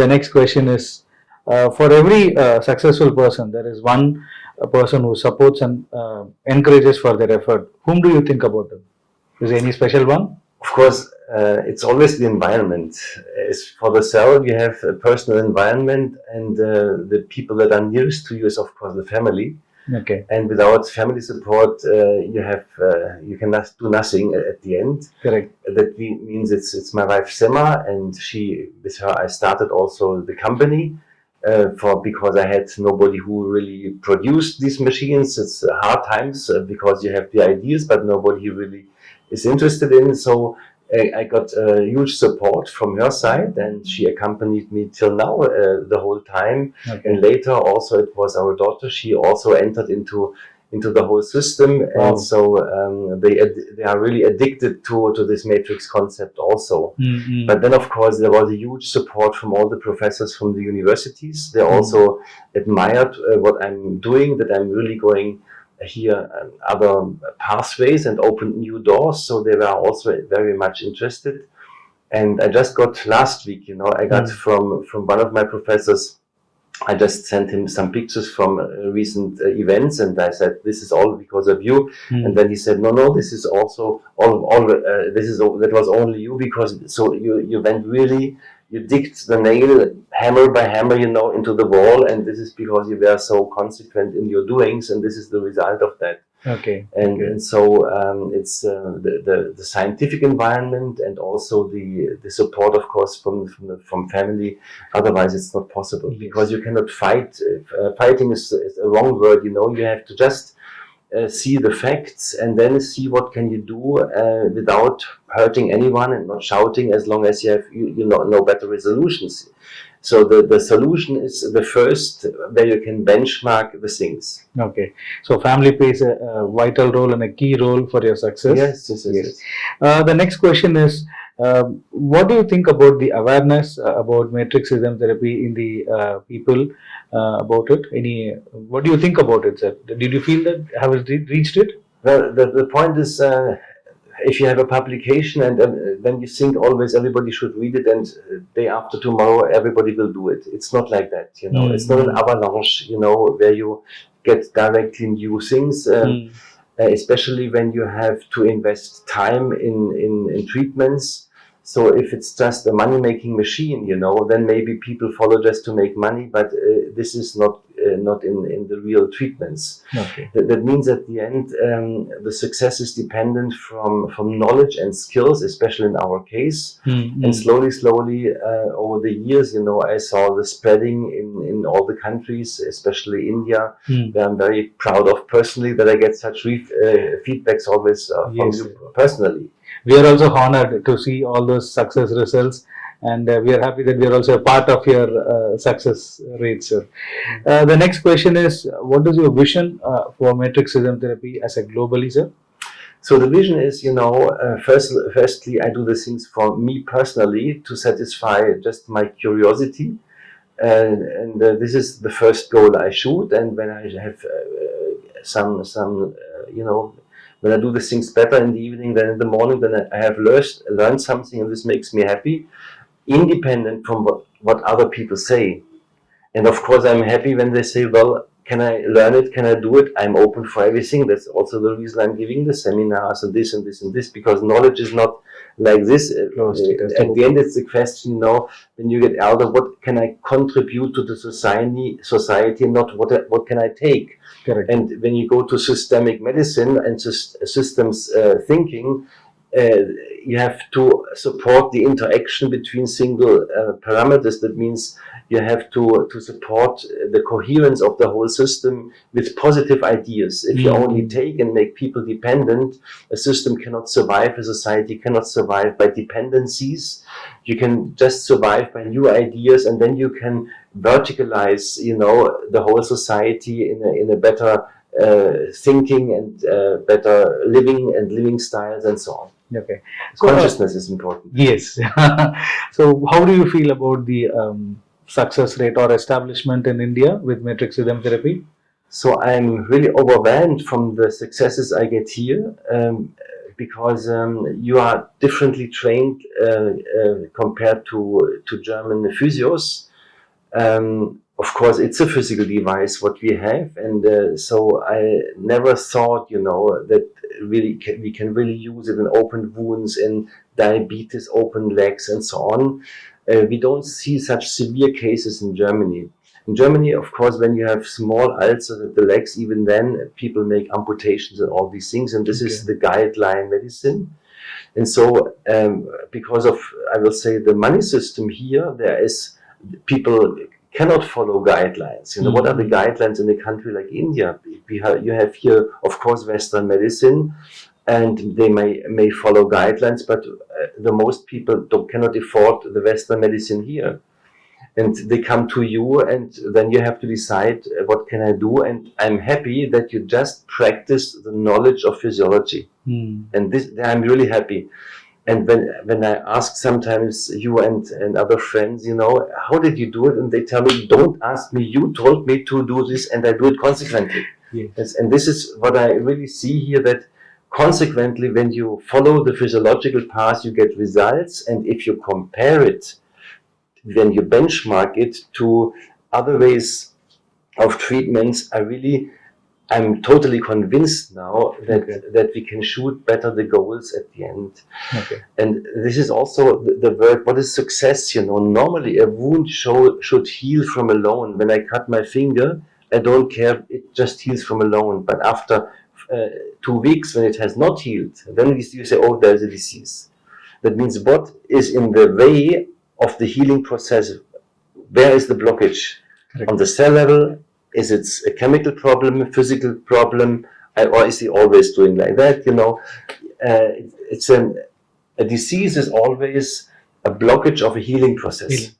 The next question is, for every successful person, there is one person who supports and encourages for their effort. Whom do you think about it? Is there any special one? Of course, it's always the environment. As for the cell, you have a personal environment, and the people that are nearest to you is, of course, the family. Okay. And without family support, you cannot do nothing at the end. Correct. That means it's my wife Sema, and with her I started also the company. Because I had nobody who really produced these machines. It's hard times because you have the ideas, but nobody really is interested in. So I got huge support from her side, and she accompanied me till now the whole time. Okay. And later also it was our daughter. She also entered into the whole system. Wow. And so they are really addicted to this matrix concept also. Mm-hmm. But then of course there was a huge support from all the professors from the universities. They also admired what I'm doing, that I'm really going here other pathways and opened new doors. So they were also very much interested. And I just got last week, I got from one of my professors, I just sent him some pictures from recent events, and I said, "This is all because of you." And then he said, "No, this is also that was only you, because so you went really, you digged the nail hammer by hammer, into the wall, and this is because you were so consequent in your doings, and this is the result of that." Okay. And so it's the scientific environment, and also the support, of course, from family. Otherwise, it's not possible, because you cannot fight. Fighting is a wrong word. You have to just see the facts, and then see what can you do without hurting anyone, and not shouting, as long as you have no better resolutions. So the solution is the first where you can benchmark the things. Okay. So family plays a vital role and a key role for your success. Yes. The next question is, what do you think about the awareness about matrix rhythm therapy in the people about it? What do you think about it, sir? Did you feel that have it reached it? Well, the point is, if you have a publication, and then you think always everybody should read it, and day after tomorrow everybody will do it. It's not like that, It's not an avalanche, where you get directly new things. Especially when you have to invest time in treatments. So if it's just a money-making machine, then maybe people follow just to make money, but this is not in the real treatments. Okay. That means at the end, the success is dependent from knowledge and skills, especially in our case. And slowly, over the years, I saw the spreading in all the countries, especially India, where I'm very proud of personally, that I get such feedbacks always from you personally. We are also honored to see all those success results, and we are happy that we are also a part of your success rate, sir. The next question is, what is your vision for matrix rhythm therapy as a globally, sir? So the vision is, firstly, I do the things for me personally to satisfy just my curiosity, and this is the first goal I shoot. And when I have when I do the things better in the evening than in the morning, then I have learned something, and this makes me happy, independent from what other people say. And of course, I'm happy when they say, "Well, can I learn it? Can I do it?" I'm open for everything. That's also the reason I'm giving the seminars and this and this and this, because knowledge is not like this. At the end, it's the question, when you get elder, what can I contribute to the society, not what can I take? Correct. And when you go to systemic medicine and systems thinking, you have to support the interaction between single parameters. That means you have to support the coherence of the whole system with positive ideas. If you only take and make people dependent, a system cannot survive, a society cannot survive by dependencies. You can just survive by new ideas, and then you can verticalize, the whole society in a better thinking and better living styles and so on. Okay. So, consciousness is important. Yes. So how do you feel about the success rate or establishment in India with matrix rhythm therapy? So I'm really overwhelmed from the successes I get here, because you are differently trained compared to German physios. Of course, it's a physical device what we have, and so I never thought, that we can really use it in open wounds, in diabetes, open legs, and so on. We don't see such severe cases in Germany. In Germany, of course, when you have small ulcers at the legs, even then people make amputations and all these things, and this is the guideline medicine. And so, because of, I will say, the money system here, there is people cannot follow guidelines. What are the guidelines in a country like India? You have here, of course, Western medicine, and they may follow guidelines, but the most people cannot afford the Western medicine here. And they come to you, and then you have to decide, what can I do? And I'm happy that you just practice the knowledge of physiology. And this, I'm really happy. And when I ask sometimes you and other friends, how did you do it? And they tell me, don't ask me, you told me to do this, and I do it consequently. Yes. And this is what I really see here, that consequently, when you follow the physiological path, you get results. And if you compare it, when you benchmark it to other ways of treatments, I'm totally convinced now that we can shoot better the goals at the end. And this is also the word, what is success? Normally a wound should heal from alone. When I cut my finger, I don't care, it just heals from alone. But after 2 weeks, when it has not healed, then you say, oh, there's a disease. That means what is in the way of the healing process? Where is the blockage? On the cell level? Is it a chemical problem, a physical problem, or is he always doing like that? It's a disease is always a blockage of a healing process.